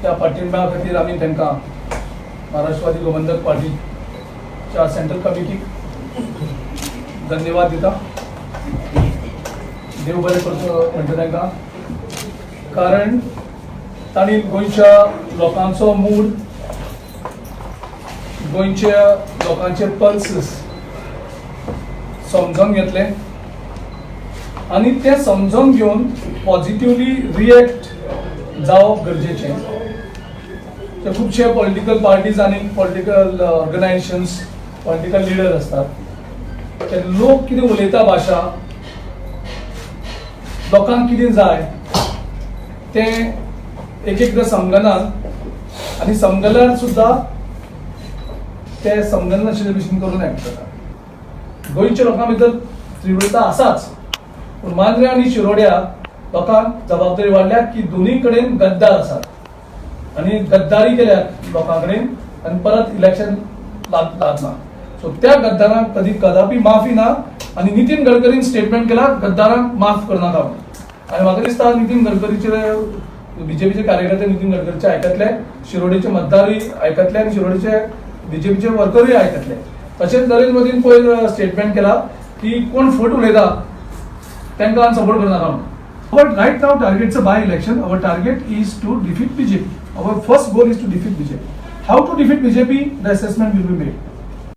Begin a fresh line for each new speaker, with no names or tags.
त्या पाठिंब्या खातीर आमी तांकां महाराष्ट्रवादी गोमंतक पार्टीच्या सेंट्रल कमिटीक धन्यवाद दिता. देव बरें करचो म्हणटा तांकां, कारण तांणी गोंयच्या लोकांचो मूड, गोंयच्या लोकांचे पल्सेस समजून घेतले आणि ते समजून घेवन पॉझिटिव्हली रिएक्ट जावप गरजेचें. ते खुबशे पॉलिटिकल पार्टीज आनी पॉलिटिकल ऑर्गनायजेशन्स, पॉलिटिकल लिडर्स असतात, ते लोक कितें उलयता भाशा, लोकांक कितें जाय तें एक एकदां समजनात आनी समजल्यार सुद्दां ते समजनाशिल्ले भशेन करून एक्ट करतात. गोंयच्या लोकां भितर तीव्रता आसाच, पूण मांद्रे आनी शिरोड्या लोकांक जबाबदारी वाडल्या की दोनूय कडेन गद्दार आसात आनी गद्दारी केल्यात लोकां कडेन आनी परत इलेक्शन लागना. सो त्या गद्दारांक कदापि माफी ना आनी नितीन गडकरीन स्टेटमेंट केला गद्दारांक माफ करनाका म्हणून. आनी म्हाका दिसता नितीन गडकरीचे बीजेपीचे कार्यकर्ते नितीन गडकरीचे आयकतले, शिरोडेचे मतदारूय आयकतले आनी शिरोडेचे बीजेपीचे वर्करूय आयकतले. तशेंच नरेंद्र मोदीन पयर स्टेटमेंट केला की कोण फट उलयता तांकां सपोर्ट करनाका म्हणून. Our right now targets a by-election. Our target is to defeat BJP. Our first goal is to defeat BJP. How to defeat BJP? The assessment will be made.